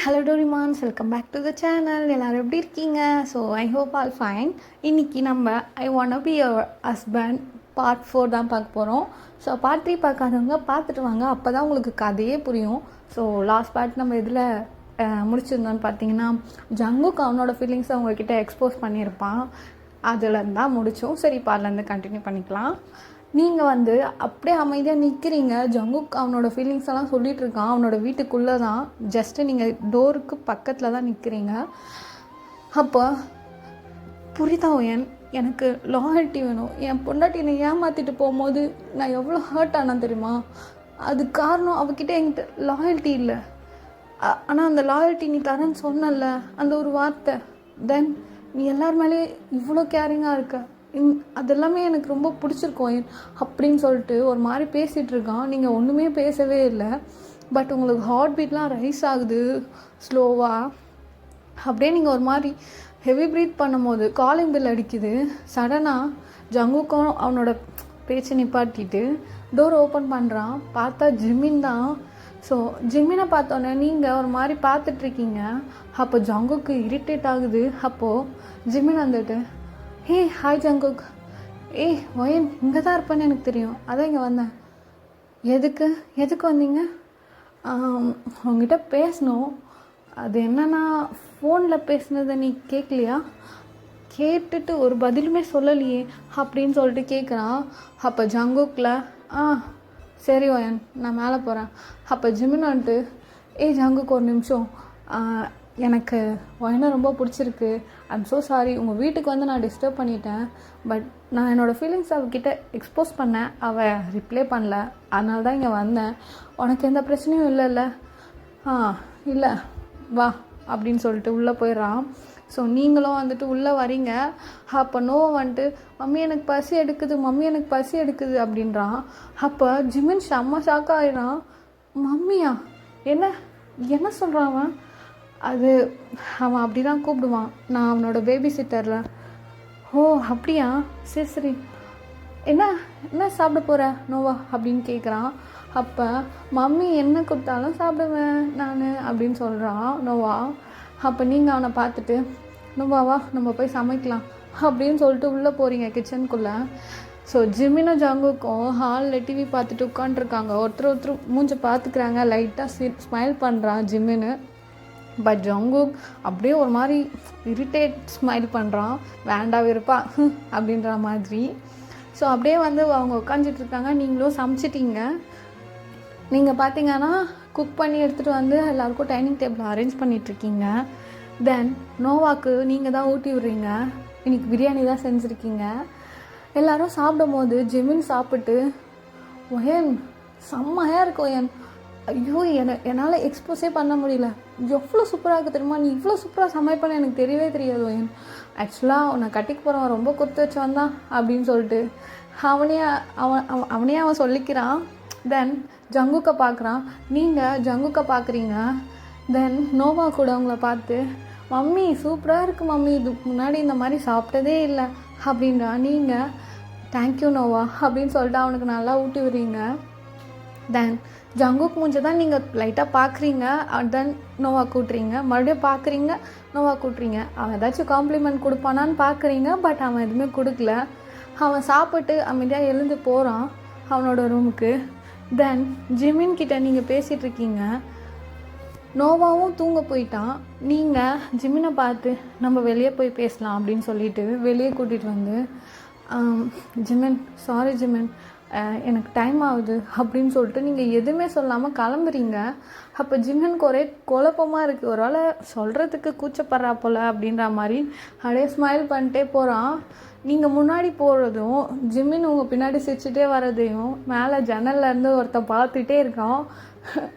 Hello Doraemons, welcome back to the channel. எல்லோரும் எப்படி இருக்கீங்க? So I hope all fine. இன்றைக்கி நம்ம I want be your husband part 4 தான் பார்க்க போகிறோம். ஸோ பார்ட் 3 பார்க்காதவங்க பார்த்துட்டு வாங்க, அப்போ தான் உங்களுக்கு கதையே புரியும். ஸோ லாஸ்ட் பார்ட் நம்ம இதில் முடிச்சிருந்தோன்னு பார்த்தீங்கன்னா, ஜங்குக் அவனோட ஃபீலிங்ஸை அவங்கக்கிட்ட எக்ஸ்போஸ் பண்ணியிருப்பான். அதுலேருந்து தான் முடித்தோம். சரி, இப்போ அதுலேருந்து கண்டினியூ பண்ணிக்கலாம். நீங்கள் அப்படியே அமைதியாக நிற்கிறீங்க. ஜங்குக் அவனோட ஃபீலிங்ஸ் எல்லாம் சொல்லிகிட்டு இருக்கான். அவனோட வீட்டுக்குள்ளே தான், ஜஸ்ட்டு நீங்கள் டோருக்கு பக்கத்தில் தான் நிற்கிறீங்க. அப்போ புரியுதா எனக்கு லாயல்ட்டி வேணும். என் பொண்டாட்டி என்னை ஏமாற்றிட்டு போகும்போது நான் எவ்வளோ ஹர்ட் ஆனேன் தெரியுமா? அது காரணம் அவகிட்ட என்கிட்ட லாயல்ட்டி இல்லை. ஆனால் அந்த லாயல்ட்டி நீ தரேன்னு சொன்னல, அந்த ஒரு வார்த்தை, தென் நீ எல்லார் மேலே இவ்வளோ கேரிங்காக இருக்க, அதெல்லாமே எனக்கு ரொம்ப பிடிச்சிருக்கோம் அப்படின்னு சொல்லிட்டு ஒரு மாதிரி பேசிகிட்டு இருக்கான். நீங்கள் ஒன்றுமே பேசவே இல்லை. பட் உங்களுக்கு ஹார்ட் பீட்லாம் ரைஸ் ஆகுது ஸ்லோவாக. அப்படியே நீங்கள் ஒரு மாதிரி ஹெவி ப்ரீத் பண்ணும்போது காலிங் பெல் அடிக்குது. சடனாக ஜங்குக்கும் அவனோட பேச்சை நிப்பாட்டிட்டு டோர் ஓப்பன் பண்ணுறான். பார்த்தா ஜிமின் தான். ஸோ ஜிமினை பார்த்தோன்னே நீங்கள் ஒரு மாதிரி பார்த்துட்ருக்கீங்க. அப்போ ஜங்குக்கு இரிட்டேட் ஆகுது. அப்போது ஜிமின் வந்துட்டு, ஹே ஹாய் ஜங்குக், ஒயன் இங்கே தான் இருப்பேன்னு எனக்கு தெரியும், அதான் இங்கே வந்தேன். எதுக்கு வந்தீங்க? உங்ககிட்ட பேசணும். அது என்னன்னா, ஃபோனில் பேசுனதை நீ கேட்கலையா? கேட்டுட்டு ஒரு பதிலுமே சொல்லலையே அப்படின்னு சொல்லிட்டு கேட்குறான். அப்போ ஜங்குக்கில் சரி ஒயன், நான் மேலே போகிறேன். அப்போ ஜிமின் வந்துட்டு, ஜங்குக் ஒரு நிமிஷம், எனக்கு ஒயனை ரொம்ப பிடிச்சிருக்கு. ஐம் ஸோ சாரி, உங்கள் வீட்டுக்கு நான் டிஸ்டர்ப் பண்ணிட்டேன். பட் நான் என்னோடய ஃபீலிங்ஸ் அவகிட்ட எக்ஸ்போஸ் பண்ணேன். அவள் ரிப்ளை பண்ணல, அதனால தான் இங்கே வந்தேன். உனக்கு எந்த பிரச்சனையும் இல்லைல்ல? இல்லை, வா அப்படின்னு சொல்லிட்டு உள்ளே போயிடுறான். ஸோ நீங்களும் உள்ளே வரீங்க. அப்போ நோவா மம்மி எனக்கு பசி எடுக்குது அப்படின்றான். அப்போ ஜிமின் செம்ம ஷாக் ஆகிடான். மம்மியா? என்ன சொல்கிறான் அவன்? அது அவன் அப்படி தான் கூப்பிடுவான். நான் அவனோட பேபி சிட்டரில். ஓ அப்படியா? சரி, என்ன சாப்பிட போகிற நோவா அப்படின்னு கேட்குறான். அப்போ மம்மி என்ன கொடுத்தாலும் சாப்பிடுவேன் நான் அப்படின்னு சொல்கிறான் நோவா. அப்போ நீங்கள் அவனை பார்த்துட்டு, நோவாவா நம்ம போய் சமைக்கலாம் அப்படின்னு சொல்லிட்டு உள்ளே போகிறீங்க கிச்சனுக்குள்ளே. ஸோ ஜிமினும் ஜங்குக்கும் ஹாலில் டிவி பார்த்துட்டு உட்காண்ட்ருக்காங்க. ஒருத்தர் மூஞ்சை பார்த்துக்கிறாங்க. லைட்டாக ஸ்மைல் பண்ணுறான் ஜிமின்னு. பட் ஜங்குக் அப்படியே ஒரு மாதிரி இரிட்டேட் ஸ்மைல் பண்ணுறான். வேண்டா விருப்பா அப்படின்ற மாதிரி. ஸோ அப்படியே அவங்க உட்காந்துட்ருக்காங்க. நீங்களும் சமைச்சிட்டிங்க. நீங்கள் பார்த்தீங்கன்னா குக் பண்ணி எடுத்துகிட்டு எல்லாருக்கும் டைனிங் டேபிள் அரேஞ்ச் பண்ணிகிட்ருக்கீங்க. தென் நோவாக்கு நீங்கள் தான் ஊட்டி விட்றீங்க. இன்றைக்கி பிரியாணி தான் செஞ்சுருக்கீங்க. எல்லோரும் சாப்பிடும் போது ஜெமின் சாப்பிட்டு, ஒயன் செம்மையாக இருக்கு ஒயன், ஐயோ என்னால் எக்ஸ்போஸே பண்ண முடியல, எவ்வளோ சூப்பராக இருக்குது தெரியுமா, நீ இவ்வளோ சூப்பராக சமைப்பேன்னு எனக்கு தெரியவே தெரியாது ஒயன். ஆக்சுவலாக உன்னை கட்டிக்கு போகிறவன் ரொம்ப கொடுத்து வச்சவன் தான் அப்படின்னு சொல்லிட்டு அவனே அவன் சொல்லிக்கிறான். தென் ஜங்குக்கை பார்க்குறான். நீங்கள் ஜங்குக்கை பார்க்குறீங்க. தென் நோவா கூட அவங்கள பார்த்து, மம்மி சூப்பராக இருக்குது மம்மி, இதுக்கு முன்னாடி இந்த மாதிரி சாப்பிட்டதே இல்லை அப்படின்றா. நீங்கள் தேங்க்யூ நோவா அப்படின்னு சொல்லிட்டு அவனுக்கு நல்லா ஊட்டி விடுறீங்க. தென் ஜங்குக் மூஞ்சை தான் நீங்கள் லைட்டாக பார்க்குறீங்க. தென் நோவா கூட்டுறீங்க, மறுபடியும் பார்க்குறீங்க, நோவா கூட்டுறீங்க. அவன் ஏதாச்சும் காம்ப்ளிமெண்ட் கொடுப்பானான்னு பார்க்குறீங்க. பட் அவன் எதுவுமே கொடுக்கல. அவன் சாப்பிட்டு அமைதியாக எழுந்து போகிறான் அவனோட ரூமுக்கு. தென் ஜிமின் கிட்ட நீங்கள் பேசிகிட்ருக்கீங்க. நோவாவும் தூங்க போயிட்டான். நீங்கள் ஜிமினை பார்த்து நம்ம வெளியே போய் பேசலாம் அப்படின்னு சொல்லிட்டு வெளியே கூட்டிகிட்டு ஜிமின், சாரி ஜிமின், எனக்கு டைம் ஆகுது அப்படின்னு சொல்லிட்டு நீங்கள் எதுவுமே சொல்லாமல் கிளம்புறீங்க. அப்போ ஜிமினுக்கு ஒரே குழப்பமாக இருக்குது. ஒரு வேளை சொல்கிறதுக்கு கூச்சப்படுறா போல் அப்படின்ற மாதிரி அப்படியே ஸ்மைல் பண்ணிட்டே போகிறான். நீங்கள் முன்னாடி போகிறதும் ஜிமின் உங்கள் பின்னாடி சிரிச்சுட்டே வர்றதையும் மேலே ஜன்னல்லேருந்து ஒருத்தன் பார்த்துட்டே இருக்கான்.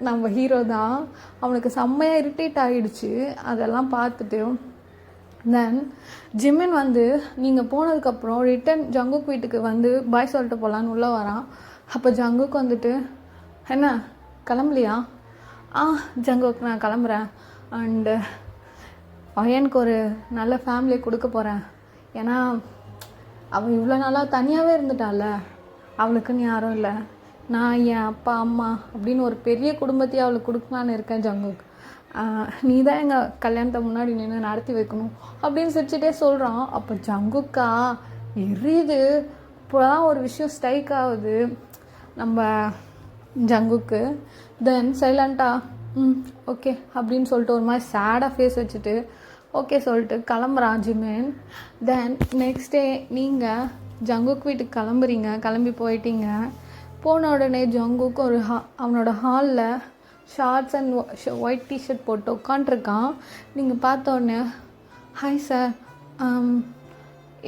நம்ம ஹீரோ தான். அவனுக்கு செம்மையாக இரிட்டேட் ஆகிடுச்சு அதெல்லாம் பார்த்துட்டு. தென் ஜிமின் நீங்கள் போனதுக்கப்புறம் ரிட்டன் ஜங்குக் வீட்டுக்கு பாய் சொல்லிட்டு போகலான்னு உள்ளே வரான். அப்போ ஜங்குக் என்ன கிளம்பலையா? ஜங்குக் நான் கிளம்புறேன். அண்டு ஒயனுக்கு ஒரு நல்ல ஃபேமிலியை கொடுக்க போகிறேன். ஏன்னா அவள் இவ்வளோ நாளாக தனியாகவே இருந்துட்டால, அவளுக்குன்னு யாரும் இல்லை. நான் என் அப்பா அம்மா அப்படின்னு ஒரு பெரிய குடும்பத்தையே அவளுக்கு கொடுக்கலான்னு இருக்கேன் ஜங்குக். நீ தான் எங்கள் கல்யாணத்தை முன்னாடி நின்று நடத்தி வைக்கணும் அப்படின்னு சிரிச்சுட்டே சொல்கிறான். அப்போ ஜங்குக்கா எரியுது. இப்போ தான் ஒரு விஷயம் ஸ்ட்ரைக் ஆகுது நம்ம ஜங்குக்கு. தென் சைலண்ட்டாக ஓகே அப்படின்னு சொல்லிட்டு ஒரு மாதிரி சேடாக ஃபேஸ் வச்சுட்டு ஓகே சொல்லிட்டு கிளம்புறான் ஜிமின். தென் நெக்ஸ்ட் டே நீங்கள் ஜங்குக் வீட்டுக்கு கிளம்பி போயிட்டீங்க. போன உடனே ஜங்குக்கு ஒரு அவனோட ஹாலில் ஷார்ட்ஸ் அண்ட் ஒயிட் டிஷர்ட் போட்டு உட்காண்ட்ருக்கான். நீங்கள் பார்த்த உடனே ஹாய் சார்,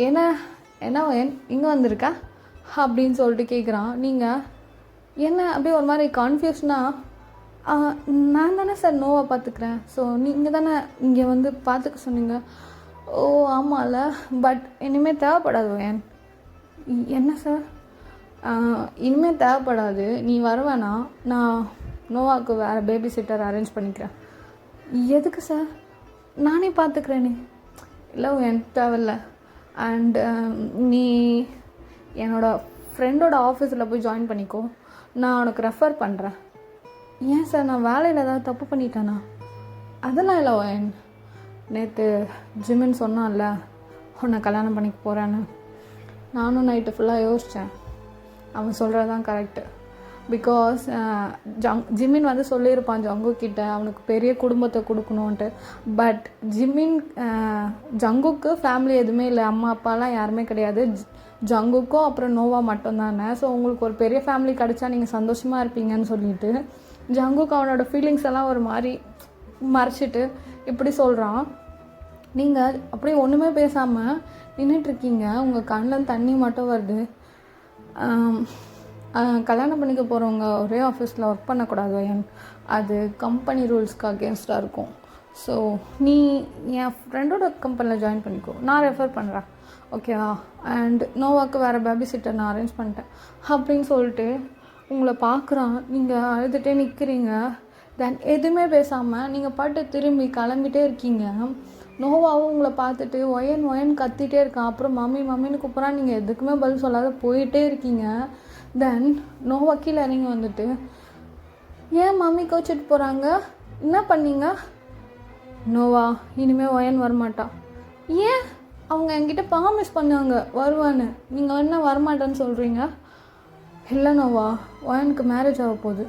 என்ன இங்கே வந்திருக்கா அப்படின்னு சொல்லிட்டு கேட்குறான். நீங்கள் என்ன அப்படியே ஒரு மாதிரி கன்ஃபியூஷனாக, நான் தானே சார் நோவா பார்த்துக்கிறேன், ஸோ நீங்கள் தானே இங்கே வந்து பார்த்துக்க சொன்னீங்க. ஓ ஆமாம்ல, பட் இனிமேல் தேவைப்படாது என்ன சார், இனிமேல் தேவைப்படாது, நீ வரவேணா, நான் நோவாவுக்கு வேறு பேபி சிட்டர் அரேஞ்ச் பண்ணிக்கிறேன். எதுக்கு சார், நானே பார்த்துக்கிறேனே. இல்லை தேவையில்ல. அண்ட் நீ என்னோடய ஃப்ரெண்டோட ஆஃபீஸில் போய் ஜாயின் பண்ணிக்கோ, நான் உனக்கு ரெஃபர் பண்ணுறேன். ஏன் சார், நான் வேலையில் ஏதாவது தப்பு பண்ணிட்டேனா? அதெல்லாம் இல்லை நேற்று ஜிமின் சொன்னான்ல உன்னை கல்யாணம் பண்ணிக்க போகிறேன்னு. நானும் நைட்டு ஃபுல்லாக யோசித்தேன். அவன் சொல்கிறது தான் கரெக்டு. பிகாஸ் ஜிமின் வந்து சொல்லியிருப்பான் ஜங்குக்கிட்ட அவனுக்கு பெரிய குடும்பத்தை கொடுக்கணுன்ட்டு. பட் ஜங்குக்கு ஃபேமிலி எதுவுமே இல்லை, அம்மா அப்பாலாம் யாருமே கிடையாது. ஜங்குக்கும் அப்புறம் நோவா மட்டும்தானே. ஸோ உங்களுக்கு ஒரு பெரிய ஃபேமிலி கிடச்சா நீங்கள் சந்தோஷமாக இருப்பீங்கன்னு சொல்லிட்டு ஜங்குக்கு அவனோட ஃபீலிங்ஸ் எல்லாம் ஒரு மாதிரி மறைச்சிட்டு இப்படி சொல்கிறான். நீங்கள் அப்படியே ஒன்றுமே பேசாமல் நின்றுட்டுருக்கீங்க, உங்கள் கண்ணில் தண்ணி மட்டும் வருது. கல்யாணம் பண்ணிக்க போகிறவங்க ஒரே ஆஃபீஸில் ஒர்க் பண்ணக்கூடாது அது கம்பெனி ரூல்ஸ்க்கு அகேன்ஸ்டாக இருக்கும். ஸோ நீ என் ஃப்ரெண்டோட கம்பெனியில் ஜாயின் பண்ணிக்கோ, நான் ரெஃபர் பண்ணுறேன், ஓகேவா? அண்ட் நோவாக்கு வேறு பேபி சிட்டர் நான் அரேஞ்ச் பண்ணிட்டேன் அப்படின்னு சொல்லிட்டு உங்களை பார்க்குறான். நீங்கள் அழுதுகிட்டே நிற்கிறீங்க. தென் எதுவுமே பேசாமல் நீங்கள் பாட்டு திரும்பி கிளம்பிட்டே இருக்கீங்க. நோவாவும் உங்களை பார்த்துட்டு ஒயன் கத்திகிட்டே இருக்கான். அப்புறம் மம்மின்னு கூப்பிட்றான். நீங்கள் எதுக்குமே பதில் சொல்லாத போயிட்டே இருக்கீங்க. தென் நோவா கீழே இறங்கி வந்துட்டு, ஏன் மம்மி கோச்சிட்டு போகிறாங்க, என்ன பண்ணீங்க? நோவா இனிமேல் ஒயன் வரமாட்டான். ஏன்? அவங்க என்கிட்ட ப்ராமிஸ் பண்ணாங்க வருவான்னு, நீங்கள் என்ன வரமாட்டேன்னு சொல்கிறீங்க? இல்லை நோவா, ஒயனுக்கு மேரேஜ் ஆக போகுது.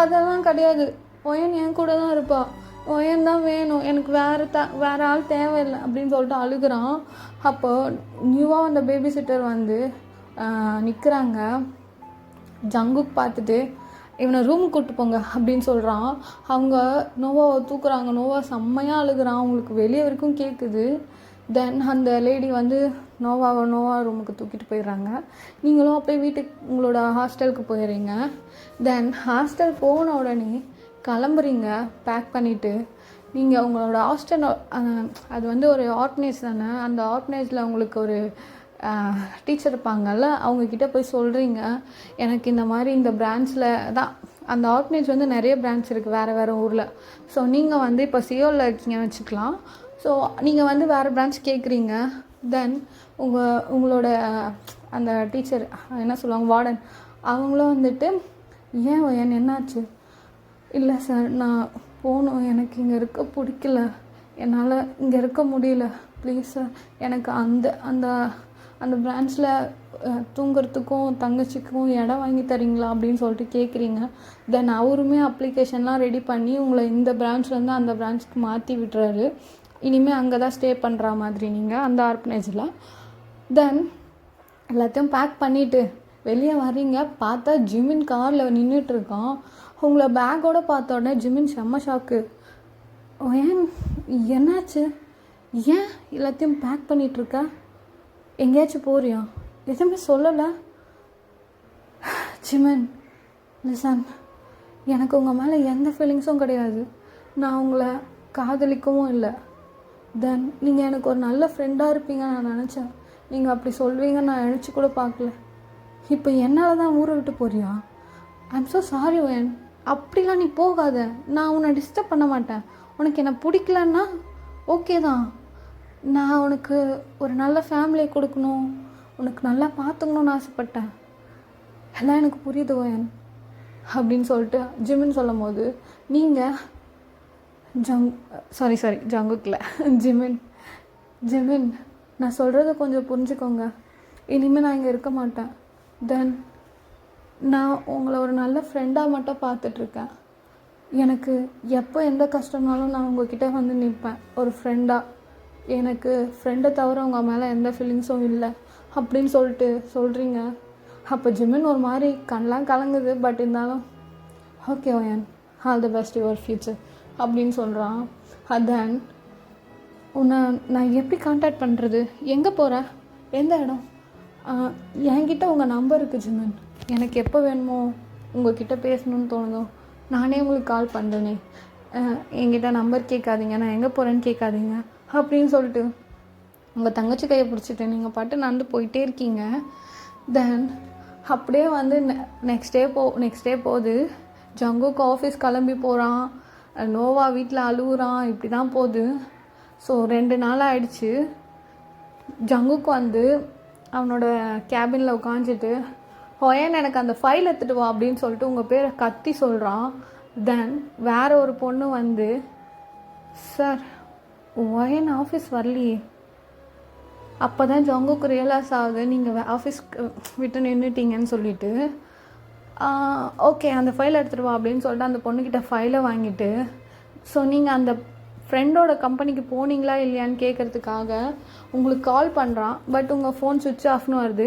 அதெல்லாம் கிடையாது, ஒயன் என் கூட தான் இருப்பா, ஒயன் தான் வேணும், எனக்கு வேறு ஆள் தேவையில்லை அப்படின்னு சொல்லிட்டு அழுகிறான். அப்போ நியூவாக அந்த பேபி சிட்டர் வந்து நிற்கிறாங்க. ஜங்குக் பார்த்துட்டு இவனை ரூமுக்கு கூப்பிட்டு போங்க அப்படின்னு சொல்கிறான். அவங்க நோவாவை தூக்குறாங்க. நோவா செம்மையாக அழுகிறான், அவங்களுக்கு வெளியே வரைக்கும் கேட்குது. தென் அந்த லேடி வந்து நோவா ரூமுக்கு தூக்கிட்டு போயிடுறாங்க. நீங்களும் அப்படியே வீட்டுக்கு உங்களோட ஹாஸ்டலுக்கு போயிடுறீங்க. தென் ஹாஸ்டல் போன உடனே கிளம்புறீங்க பேக் பண்ணிவிட்டு. நீங்கள் உங்களோட ஹாஸ்டல் அது வந்து ஒரு ஆர்ஃபனேஜ் தானே, அந்த ஆர்ஃபனேஜில் உங்களுக்கு ஒரு டீச்சர் இருப்பாங்கல்ல, அவங்கக்கிட்ட போய் சொல்கிறீங்க, எனக்கு இந்த மாதிரி இந்த பிரான்ச்சில் தான், அந்த ஆர்ஃபனேஜ் வந்து நிறைய பிரான்ச் இருக்குது வேறு ஊரில். ஸோ நீங்கள் வந்து இப்போ சியோவில் இருக்கீங்கன்னு வச்சுக்கலாம். ஸோ நீங்கள் வந்து வேறு பிரான்ச் கேட்குறீங்க. தென் உங்களோட அந்த டீச்சர் என்ன சொல்லுவாங்க, வார்டன், அவங்களும் வந்துட்டு ஏன் என்னாச்சு? இல்லை சார், நான் போகணும், எனக்கு இங்கே இருக்க பிடிக்கல, என்னால் இங்கே இருக்க முடியல, ப்ளீஸ் சார் எனக்கு அந்த பிரான்ச்சில் தூங்குறதுக்கும் தங்கச்சிக்கும் இடம் வாங்கி தரீங்களா அப்படின்னு சொல்லிட்டு கேட்குறீங்க. தென் அவருமே அப்ளிகேஷன்லாம் ரெடி பண்ணி உங்களை இந்த பிரான்ச்லேருந்து அந்த பிரான்ச்சுக்கு மாற்றி விட்டுறாரு. இனிமேல் அங்கே தான் ஸ்டே பண்ணுற மாதிரி நீங்கள் அந்த ஆர்ஃபனேஜில். தென் எல்லாத்தையும் பேக் பண்ணிவிட்டு வெளியே வர்றீங்க. பார்த்தா ஜிமின் காரில் நின்றுட்டுருக்கான். உங்களை பேக்கோடு பார்த்த உடனே ஜிமின் செம்ம ஷாக்கு. என்னாச்சு, ஏன் எல்லாத்தையும் பேக் பண்ணிகிட்ருக்க, எங்கேயாச்சும் போறியா, எதுவுமே சொல்லலை? ஜிமின் லிசன், எனக்கு உங்கள் மேலே எந்த ஃபீலிங்ஸும் கிடையாது, நான் உங்களை காதலிக்கவும் இல்லை. தென் நீங்கள் எனக்கு ஒரு நல்ல ஃப்ரெண்டாக இருப்பீங்கன்னு நான் நினச்சேன். நீங்கள் அப்படி சொல்வீங்கன்னு நான் நினச்சி கூட பார்க்கல. இப்போ என்னால் தான் ஊரை விட்டு போறியா? ஐம் ஸோ சாரி ஒயன், அப்படிலாம் நீ போகாத, நான் உன்னை டிஸ்டர்ப் பண்ண மாட்டேன். உனக்கு என்னை பிடிக்கலன்னா ஓகே தான், நான் உனக்கு ஒரு நல்ல ஃபேமிலியை கொடுக்கணும், உனக்கு நல்லா பார்த்துக்கணுன்னு ஆசைப்பட்டேன். எல்லாம் எனக்கு புரியுது ஓயன் அப்படின்னு சொல்லிட்டு ஜிமின் சொல்லும் போது, நீங்கள் ஜங்குக்கில் ஜிமின் நான் சொல்கிறத கொஞ்சம் புரிஞ்சுக்கோங்க. இனிமேல் நான் இங்கே இருக்க மாட்டேன். தென் நான் உங்களை ஒரு நல்ல ஃப்ரெண்டாக மட்டும் பார்த்துட்ருக்கேன். எனக்கு எப்போ எந்த கஷ்டம்னாலும் நான் உங்ககிட்ட வந்து நிற்பேன் ஒரு ஃப்ரெண்டாக. எனக்கு ஃப்ரெண்டை தவிர உங்கள் மேலே எந்த ஃபீலிங்ஸும் இல்லை அப்படின்னு சொல்லிட்டு சொல்கிறீங்க. அப்போ ஜிமின் ஒரு மாதிரி கண்ணெலாம் கலங்குது. பட் இருந்தாலும் ஓகே ஓயன், all the best your future அப்படின்னு சொல்கிறான். தென் உன்னை நான் எப்படி கான்டாக்ட் பண்ணுறது, எங்கே போகிற, எந்த இடம், என்கிட்ட உங்கள் நம்பர் இருக்குது ஜிமின். எனக்கு எப்போ வேணுமோ உங்கள்கிட்ட பேசணுன்னு தோணுதோ நானே உங்களுக்கு கால் பண்ணுறேனே. என்கிட்ட நம்பர் கேட்காதீங்க, நான் எங்கே போகிறேன்னு கேட்காதீங்க அப்படின்னு சொல்லிட்டு உங்கள் தங்கச்சி கையை பிடிச்சிட்டு நீங்கள் பாட்டு நடந்து போயிட்டே இருக்கீங்க. தென் அப்படியே வந்து நெக்ஸ்ட் டே போகுது. ஜங்குக்கு ஆஃபீஸ் கிளம்பி போகிறான். நோவா வீட்டில் அழுகுறான். இப்படி தான் போகுது. ஸோ 2 நாள் ஆயிடுச்சு. ஜங்குக்கு வந்து அவனோட கேபினில் உட்காந்துட்டு, ஒயன் எனக்கு அந்த ஃபைல் எடுத்துகிட்டு வா அப்படின்னு சொல்லிட்டு உங்கள் பேரை கத்தி சொல்கிறான். தென் வேறு ஒரு பொண்ணு வந்து, சார் ஒயன் ஆஃபீஸ் வரலையே. அப்போ தான் ஜங்குக்கு ரியலைஸ் ஆகுது நீங்கள் ஆஃபீஸ்க்கு விட்டு நின்றுட்டீங்கன்னு சொல்லிட்டு, ஓகே அந்த ஃபைலை எடுத்துகிட்டு வா அப்படின்னு சொல்லிட்டு அந்த பொண்ணுக்கிட்ட ஃபைலை வாங்கிட்டு, ஸோ நீங்கள் அந்த ஃப்ரெண்டோட கம்பெனிக்கு போனீங்களா இல்லையான்னு கேட்குறதுக்காக உங்களுக்கு கால் பண்ணுறான். பட் உங்கள் ஃபோன் சுவிட்ச் ஆஃப்னு வருது.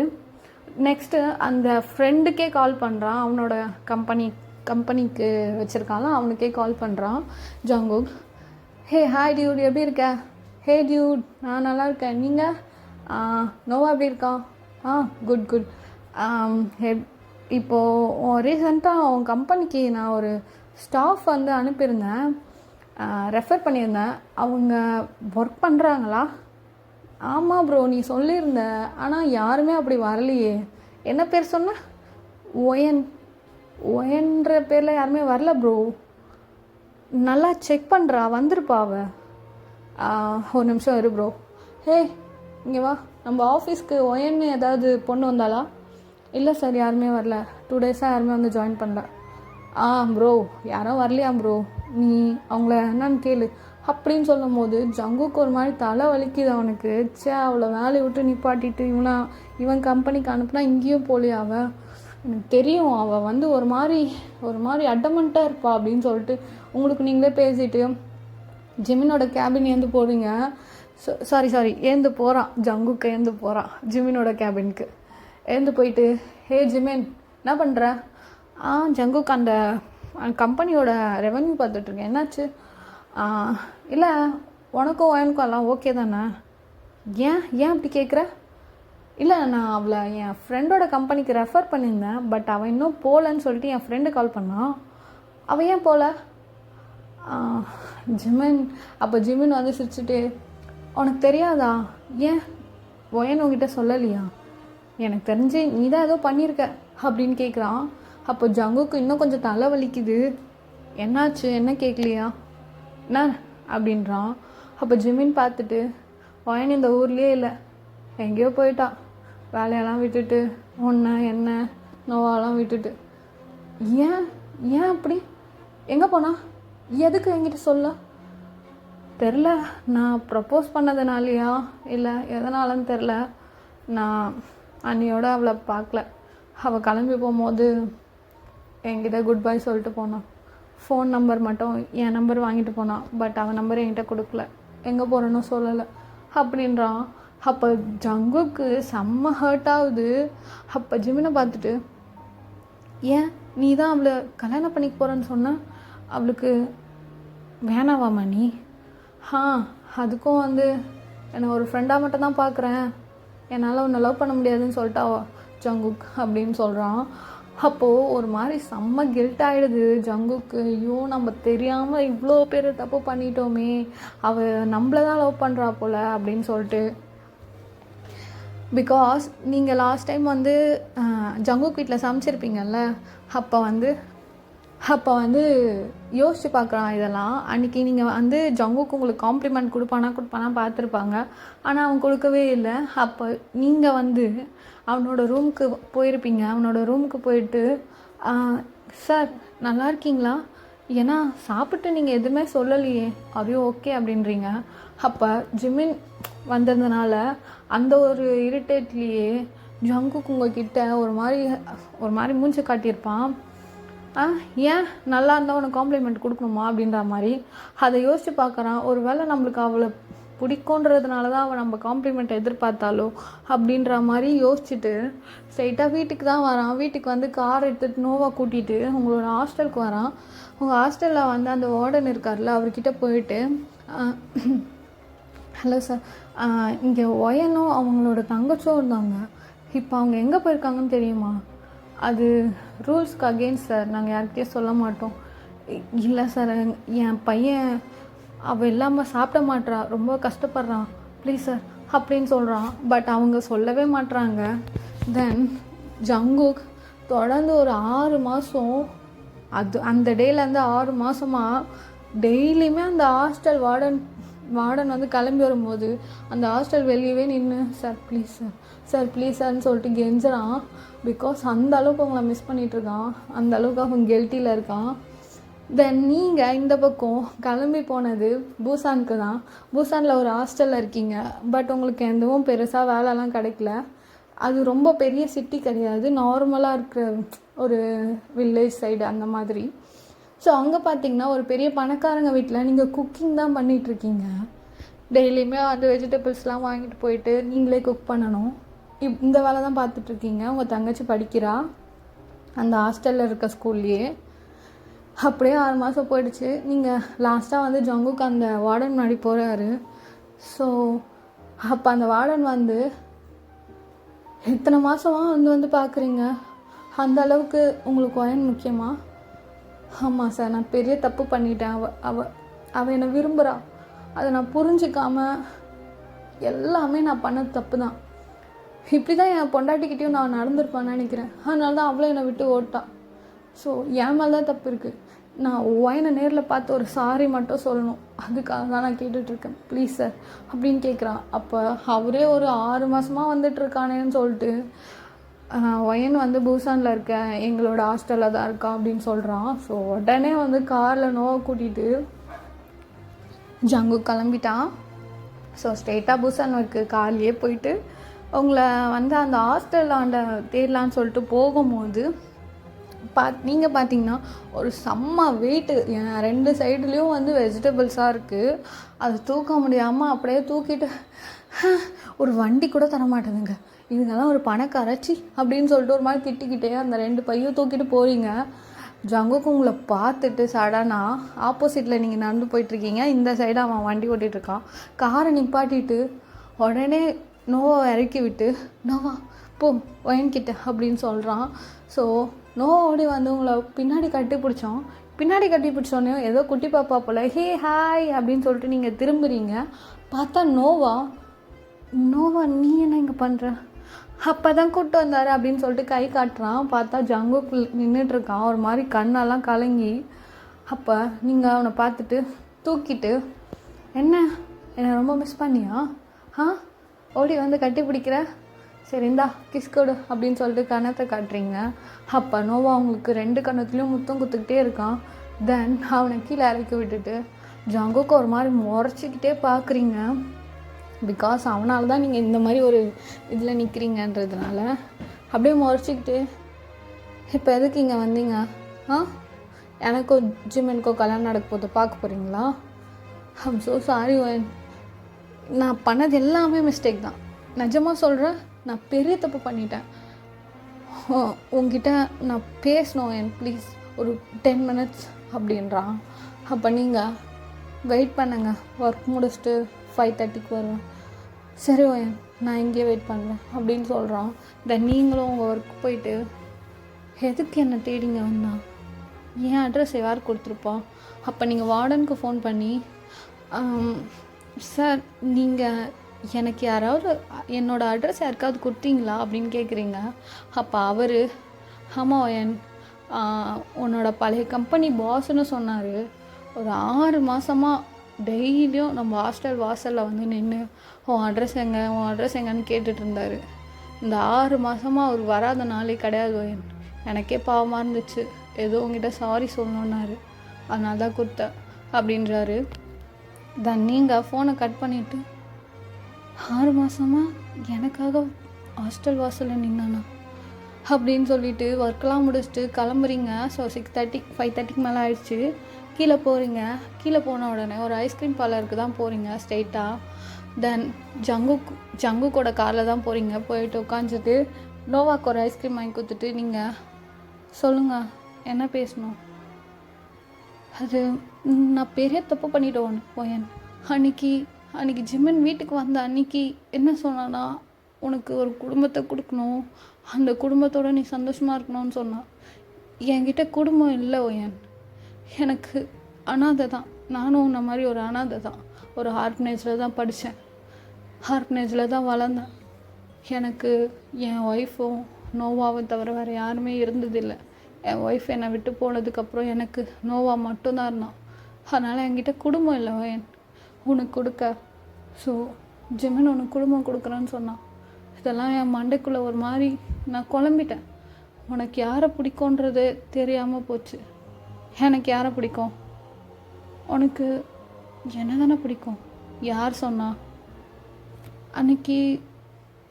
நெக்ஸ்ட்டு அந்த ஃப்ரெண்டுக்கே கால் பண்ணுறான். அவனோட கம்பெனிக்கு வச்சுருக்காங்க, அவனுக்கே கால் பண்ணுறான் ஜங்குக். ஹே ஹாய் டியூட், எப்படி இருக்க? ஹே டியூட், நான் நல்லா இருக்கேன், நீங்கள்? நோவா எப்படி இருக்கான்? குட். இப்போது ரீசெண்டாக உன் கம்பெனிக்கு நான் ஒரு ஸ்டாஃப் வந்து அனுப்பியிருந்தேன், ரெஃபர் பண்ணியிருந்தேன். அவங்க ஒர்க் பண்ணுறாங்களா? ஆமாம் ப்ரோ, நீ சொல்லியிருந்த, ஆனால் யாருமே அப்படி வரலையே. என்ன பேர் சொன்ன? ஒயன்ற பேரில் யாருமே வரல ப்ரோ. நல்லா செக் பண்ணுறா, வந்திருப்பா அவ. ஒரு நிமிஷம் இரு ப்ரோ. ஹே இங்கே வா, நம்ம ஆஃபீஸ்க்கு ஒயன்னு ஏதாவது பொண்ணு வந்தாளா? இல்லை சார், யாருமே வரல. 2 டேஸாக யாருமே வந்து ஜாயின் பண்ணல. ப்ரோ யாரும் வரலையா ப்ரோ, நீ அவங்கள என்னன்னு கேளு அப்படின்னு சொல்லும் போது ஜங்குக்கு ஒரு மாதிரி தலை வலிக்குது அவனுக்கு. அவளை வேலையை விட்டு நிப்பாட்டிட்டு இவன் கம்பெனிக்கு அனுப்புனா இங்கேயும் போலியா அவ? எனக்கு தெரியும் அவள் வந்து ஒரு மாதிரி அடமெண்ட்டாக இருப்பா அப்படின்னு சொல்லிட்டு உங்களுக்கு நீங்களே பேசிட்டு ஜிமினோட கேபின் ஏந்து போகிறீங்க. சாரி ஏந்து போகிறான். ஜங்குக்கு ஏந்து போகிறான் ஜிமினோட கேபினுக்கு. ஏந்து போயிட்டு, ஹே ஜிமின் என்ன பண்ணுற? ஜங்குக்கு அந்த கம்பெனியோட ரெவன்யூ பார்த்துட்ருக்கேன். என்னாச்சு? இல்லை உனக்கும் ஒயனுக்கும் எல்லாம் ஓகே தானே? ஏன் அப்படி கேட்குற? இல்லை நான் அவளை என் ஃப்ரெண்டோட கம்பெனிக்கு ரெஃபர் பண்ணியிருந்தேன். பட் அவன் இன்னும் போகலன்னு சொல்லிட்டு என் ஃப்ரெண்டு கால் பண்ணான். அவள் ஏன் போகல? ஜிமின் வந்து சிரிச்சுட்டு, உனக்கு தெரியாதா? ஏன் ஒயன் உங்ககிட்ட சொல்லலையா? எனக்கு தெரிஞ்சு நீ தான் ஏதோ பண்ணியிருக்க அப்படின்னு கேட்குறான். அப்போ ஜங்குக்கு இன்னும் கொஞ்சம் தலை வலிக்குது. என்னாச்சு, என்ன கேட்கலையா என்ன அப்படின்றான். அப்போ ஜிமின் பார்த்துட்டு, ஒயன் இந்த ஊர்லேயே இல்லை, எங்கேயோ போயிட்டா, வேலையெல்லாம் விட்டுட்டு, என்ன நோவாலாம் விட்டுட்டு. ஏன் அப்படி? எங்கே போனா? எதுக்கு என்கிட்ட சொல்ல? தெரில, நான் ப்ரப்போஸ் பண்ணதுனாலையா இல்லை எதனாலன்னு தெரில, நான் அன்னியோட அவளை பார்க்கல. அவள் கிளம்பி போகும்போது என்கிட்ட குட் பை சொல்லிட்டு போனான். ஃபோன் நம்பர் மட்டும் என் நம்பர் வாங்கிட்டு போனான். பட் அவன் நம்பர் என்கிட்ட கொடுக்கல, எங்கே போகிறேன்னு சொல்லலை அப்படின்றான். அப்போ ஜங்குக்கு செம்ம ஹர்ட் ஆகுது. அப்போ ஜிமினை பார்த்துட்டு, ஏன் நீ தான் அவளை கல்யாணம் பண்ணிக்க போகிறேன்னு சொன்ன, அவளுக்கு வேணாவாமா நீ? அதுக்கும் வந்து என்னை ஒரு ஃப்ரெண்டாக மட்டும் தான் பார்க்குறேன், என்னால் உன்னை லவ் பண்ண முடியாதுன்னு சொல்லிட்டா ஜங்குக் அப்படின்னு சொல்கிறான். அப்போது ஒரு மாதிரி செம்ம கில்ட் ஆகிடுது ஜங்குக்கு. ஐயோ நம்ம தெரியாமல் இவ்வளோ பேர் தப்பு பண்ணிட்டோமே, அவள் நம்மளை தான் லவ் பண்ணுறா போல் அப்படின்னு சொல்லிட்டு. பிகாஸ் நீங்கள் லாஸ்ட் டைம் வந்து ஜங்குக் வீட்டில் சமைச்சிருப்பீங்கல்ல, அப்போ வந்து அப்போ வந்து யோசிச்சு பார்க்குறான் இதெல்லாம். அன்றைக்கி நீங்கள் வந்து ஜங்குக்கு உங்களுக்கு காம்ப்ளிமெண்ட் கொடுப்பானா பார்த்துருப்பாங்க. ஆனால் அவன் கொடுக்கவே இல்லை. அப்போ நீங்கள் வந்து அவனோட ரூமுக்கு போயிருப்பீங்க. அவனோட ரூமுக்கு போயிட்டு சார் நல்லா இருக்கீங்களா, ஏன்னா சாப்பிட்டு நீங்கள் எதுவுமே சொல்லலையே, அவையோ ஓகே அப்படின்றீங்க. அப்போ ஜிமின் வந்ததுனால அந்த ஒரு இரிட்டேட்லேயே ஜங்குக்கு உங்ககிட்ட ஒரு மாதிரி மூஞ்சி காட்டியிருப்பான். ஏன் நல்லா இருந்தால் உனக்கு காம்ப்ளிமெண்ட் கொடுக்கணுமா அப்படின்ற மாதிரி அதை யோசித்து பார்க்குறான். ஒரு வேளை நம்மளுக்கு அவளை பிடிக்குன்றதுனால தான் அவள் நம்ம காம்ப்ளிமெண்ட் எதிர்பார்த்தாலோ அப்படின்ற மாதிரி யோசிச்சுட்டு ஸ்ட்ரைட்டாக வீட்டுக்கு தான் வரான். வீட்டுக்கு வந்து கார் எடுத்துகிட்டு நோவா கூட்டிகிட்டு உங்களோட ஹாஸ்டலுக்கு வரான். உங்கள் ஹாஸ்டலில் வந்து அந்த வார்டன் இருக்கார்ல, அவர்கிட்ட போயிட்டு ஹலோ சார், இங்கே ஒயனும் அவங்களோட தங்கச்சும் இருந்தாங்க, இப்போ அவங்க எங்கே போயிருக்காங்கன்னு தெரியுமா? அது ரூல்ஸ்க்கு அகெயின்ஸ்ட் சார், நாங்கள் யார்கிட்டையும் சொல்ல மாட்டோம். இல்லை சார், என் பையன் அவள் இல்லாமல் சாப்பிட மாட்றா, ரொம்ப கஷ்டப்படுறான், ப்ளீஸ் சார் அப்படின்னு சொல்கிறான். பட் அவங்க சொல்லவே மாட்றாங்க. தென் ஜங்குக் தொடர்ந்து ஒரு 6 மாதம் அந்த டேலேருந்து 6 மாதமாக டெய்லியுமே அந்த ஹாஸ்டல் வார்டன் வந்து கிளம்பி வரும்போது அந்த ஹாஸ்டல் வெளியவே நின்று சார் ப்ளீஸ் சார் ப்ளீஸ் சார்னு சொல்லிட்டு கெஞ்சுறான். பிகாஸ் அந்த அளவுக்கு அவங்கள மிஸ் பண்ணிகிட்ருக்கான், அந்த அளவுக்கு அவன் கெல்ட்டியில் இருக்கான். தென் நீங்கள் இந்த பக்கம் கிளம்பி போனது பூசானுக்கு தான். பூசானில் ஒரு ஹாஸ்டலில் இருக்கீங்க. பட் உங்களுக்கு எதுவும் பெருசாக வேலைலாம் கிடைக்கல. அது ரொம்ப பெரிய சிட்டி கிடையாது, நார்மலாக இருக்கிற ஒரு வில்லேஜ் சைடு அந்த மாதிரி. ஸோ அங்கே பார்த்தீங்கன்னா ஒரு பெரிய பணக்காரங்க வீட்டில் நீங்கள் குக்கிங் தான் பண்ணிகிட்ருக்கீங்க. டெய்லியுமே அந்த வெஜிடபிள்ஸ்லாம் வாங்கிட்டு போயிட்டு நீங்களே குக் பண்ணணும். இந்த வேலை தான் பார்த்துட்ருக்கீங்க. உங்கள் தங்கச்சி படிக்கிறா அந்த ஹாஸ்டலில் இருக்க ஸ்கூல்லையே. அப்படியே 6 மாதம் போயிடுச்சு. நீங்கள் லாஸ்ட்டாக வந்து ஜங்குக்கு அந்த வார்டன் முன்னாடி போகிறாரு. ஸோ அப்போ அந்த வார்டன் வந்து எத்தனை மாதமாக வந்து பார்க்குறீங்க, அந்த அளவுக்கு உங்களுக்கு ஒயன் முக்கியமா? ஆமாம் சார், நான் பெரிய தப்பு பண்ணிட்டேன். அவள் என்னை விரும்புகிறா, அதை நான் புரிஞ்சிக்காமல் எல்லாமே நான் பண்ணது தப்பு தான். இப்படி தான் என் பொண்டாட்டிக்கிட்டையும் நான் நடந்திருப்பான்னு நினைக்கிறேன். அதனால தான் அவளை என்னை விட்டு ஓட்டான். ஸோ என் மேலே தான் தப்பு இருக்குது. நான் ஒயனை நேரில் பார்த்து ஒரு சாரி மட்டும் சொல்லணும், அதுக்காக தான் நான் கேட்டுட்ருக்கேன், ப்ளீஸ் சார் அப்படின்னு கேட்குறான். அப்போ அவரே ஒரு 6 மாதமாக வந்துட்டுருக்கானேன்னு சொல்லிட்டு ஒயன் வந்து பூசானில் இருக்க எங்களோட ஹாஸ்டலில் தான் இருக்கா அப்படின்னு சொல்கிறான். ஸோ உடனே வந்து காரில் நோவை கூட்டிகிட்டு ஜங்கு கிளம்பிட்டான். ஸோ ஸ்ட்ரெயிட்டாக பூசானுக்கு கார்லேயே போயிட்டு உங்களை வந்து அந்த ஹாஸ்டலாண்ட தேடலான்னு சொல்லிட்டு போகும்போது நீங்கள் பார்த்தீங்கன்னா ஒரு செம்ம வெயிட்டு 2 சைடுலேயும் வந்து வெஜிடபிள்ஸாக இருக்குது. அதை தூக்க முடியாமல் அப்படியே தூக்கிட்டு ஒரு வண்டி கூட தர மாட்டேதுங்க, இதுங்கெல்லாம் ஒரு பணக்காரச்சி அப்படின்னு சொல்லிட்டு ஒரு மாதிரி திட்டிக்கிட்டே அந்த 2 பையும் தூக்கிட்டு போகிறீங்க. ஜங்குக்கு உங்களை பார்த்துட்டு சடனாக ஆப்போசிட்டில் நீங்கள் நடந்து போயிட்டுருக்கீங்க, இந்த சைடு அவன் வண்டி ஓட்டிகிட்ருக்கான். காரை நிப்பாட்டிட்டு உடனே நோவா இறக்கி விட்டு நோவா போ ஒயன்கிட்ட அப்படின்னு சொல்கிறான். ஸோ நோவா ஓடி வந்து உங்களை பின்னாடி கட்டி பிடிச்சோன்னே ஏதோ குட்டி பாப்பா போல் ஹே ஹாய் அப்படின்னு சொல்லிட்டு நீங்கள் திரும்புகிறீங்க. பார்த்தா நோவா நீ என்ன இங்கே பண்ணுற, அப்போ தான் கூப்பிட்டு வந்தார் அப்படின்னு சொல்லிட்டு கை காட்டுறான். பார்த்தா ஜங்குக்கு நின்றுட்டுருக்கான், ஒரு மாதிரி கண்ணெல்லாம் கலங்கி. அப்போ நீங்கள் அவனை பார்த்துட்டு தூக்கிட்டு என்னை ரொம்ப மிஸ் பண்ணியா, ஓடி வந்து கட்டி பிடிக்கிற, சரி இந்தா கிஸ் கொடு அப்படின்னு சொல்லிட்டு கணத்தை காட்டுறீங்க. அப்போ நோவா அவங்களுக்கு 2 கணத்துலேயும் முத்தம் குத்துக்கிட்டே இருக்கான். தென் அவனை கீழே இறக்கி விட்டுட்டு ஜங்குக்கு ஒரு மாதிரி முறைச்சிக்கிட்டே பார்க்குறீங்க. பிகாஸ் அவனால தான் நீங்கள் இந்த மாதிரி ஒரு இதில் நிற்கிறீங்கன்றதுனால அப்படியே முறைச்சிக்கிட்டு இப்போ எதுக்கு இங்கே வந்தீங்க, எனக்கோ ஜிமின்கோ கல்யாணம் நடக்க போது பார்க்க போகிறீங்களா? ஐம் ஸோ சாரி ஒயன், நான் பண்ணது எல்லாமே மிஸ்டேக் தான், நிஜமாக சொல்கிறேன், நான் பெரிய தப்பு பண்ணிட்டேன். உங்ககிட்ட நான் பேசணும் ஒயன், ப்ளீஸ் ஒரு 10 மினிட்ஸ் அப்படின்றான். அப்போ நீங்கள் வெயிட் பண்ணுங்க, ஒர்க் முடிச்சுட்டு 5:30க்கு வருவேன். சரி ஒயன், நான் இங்கேயே வெயிட் பண்ணுறேன் அப்படின்னு சொல்கிறான். தென் நீங்களும் உங்கள் ஒர்க் போயிட்டு எதுக்கு என்னை தேடிங்க வந்தான், என் அட்ரஸ் யார் கொடுத்துருப்பா? அப்போ நீங்கள் வார்டனுக்கு ஃபோன் பண்ணி சார் நீங்கள் எனக்கு யாராவது என்னோடய அட்ரஸ் யாருக்காவது கொடுத்தீங்களா அப்படின்னு கேட்குறீங்க. அப்போ அவர் ஆமாம் ஒயன், உன்னோட பழைய கம்பெனி பாஸ்ன்னு சொன்னார். ஒரு 6 மாதமாக டெய்லியும் நம்ம ஹாஸ்டல் வாசலில் வந்து நின்று உன் அட்ரஸ் எங்கே உன் அட்ரஸ் எங்கன்னு கேட்டுட்டு இருந்தார். இந்த 6 மாதமாக அவர் வராத நாளே கிடையாது ஒயன். எனக்கே பாவமாக இருந்துச்சு. ஏதோ உங்ககிட்ட சாரி சொல்லணுன்னாரு, அதனால தான் கொடுத்தேன் அப்படின்றாரு. தென் நீங்கள் ஃபோனை கட் பண்ணிவிட்டு 6 மாதமாக எனக்காக ஹாஸ்டல் வாசலில் நின்னானா அப்படின்னு சொல்லிட்டு ஒர்க்கெலாம் முடிச்சுட்டு கிளம்புறீங்க. ஸோ 6:30 5:30க்கு மேலே ஆயிடுச்சு. கீழே போகிறீங்க. கீழே போன உடனே ஒரு ஐஸ்கிரீம் பார்லருக்கு தான் போகிறீங்க ஸ்ட்ரெயிட்டாக. தென் ஜங்குக்கோட காரில் தான் போகிறீங்க. போயிட்டு உட்காந்துட்டு நோவாக்கு ஒரு ஐஸ்கிரீம் வாங்கி கொடுத்துட்டு நீங்கள் சொல்லுங்கள் என்ன பேசணும். அது நான் பெரிய தப்பு பண்ணிவிட்டேன் போயன். அன்றைக்கி ஜிம்மன் வீட்டுக்கு வந்த அன்றைக்கி என்ன சொன்னான்னா, உனக்கு ஒரு குடும்பத்தை கொடுக்கணும், அந்த குடும்பத்தோடு நீ சந்தோஷமாக இருக்கணும்னு சொன்னான். என்கிட்ட குடும்பம் இல்லை ஒயன். எனக்கு அனாதை தான். நானும் உன்ன மாதிரி ஒரு அனாதை தான். ஒரு ஆர்ஃபனேஜில் தான் படித்தேன், ஆர்ஃபனேஜில் தான் வளர்ந்தேன். எனக்கு என் ஒய்ஃபும் நோவாவும் தவிர வேறு யாருமே இருந்ததில்லை. என் ஒய்ஃப் என்னை விட்டு போனதுக்கப்புறம் எனக்கு நோவா மட்டும்தான் இருந்தான். அதனால் என்கிட்ட குடும்பம் இல்லை ஒயன் உனக்கு கொடுக்க. ஸோ ஜிம்மன் உனக்கு குடும்பம் கொடுக்குறேன்னு சொன்னான். இதெல்லாம் என் மண்டைக்குள்ளே ஒரு மாதிரி நான் குழம்பிட்டேன். உனக்கு யாரை பிடிக்குன்றது தெரியாமல் போச்சு. எனக்கு யாரை பிடிக்கும்? உனக்கு என்ன தானே பிடிக்கும்? யார் சொன்னா? அன்றைக்கி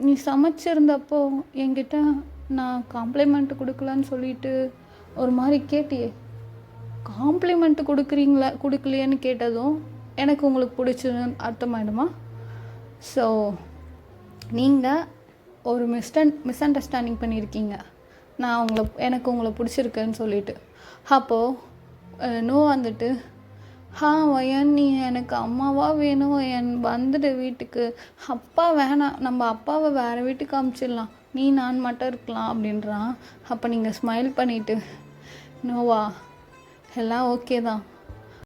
நீ சமைச்சிருந்தப்போ என்கிட்ட நான் காம்ப்ளிமெண்ட் கொடுக்கலன்னு சொல்லிட்டு ஒரு மாதிரி கேட்டியே. காம்ப்ளிமெண்ட் கொடுக்கலையேன்னு கேட்டதும் எனக்கு உங்களுக்கு பிடிச்சதுன்னு அர்த்தமாயிடுமா? ஸோ நீங்கள் ஒரு மிஸ்அண்டர்ஸ்டாண்டிங் பண்ணியிருக்கீங்க. எனக்கு உங்களை பிடிச்சிருக்குன்னு சொல்லிட்டு. அப்போது நோ வந்துட்டு ஒயன் நீ எனக்கு அம்மாவாக வேணும் ஒயன், வந்துடு வீட்டுக்கு. அப்பா வேணாம், நம்ம அப்பாவை வேறு வீட்டுக்கு அமுச்சிடலாம், நீ நான் மட்டும் இருக்கலாம் அப்படின்றான். அப்போ நீங்கள் ஸ்மைல் பண்ணிவிட்டு நோவா எல்லாம் ஓகே தான்,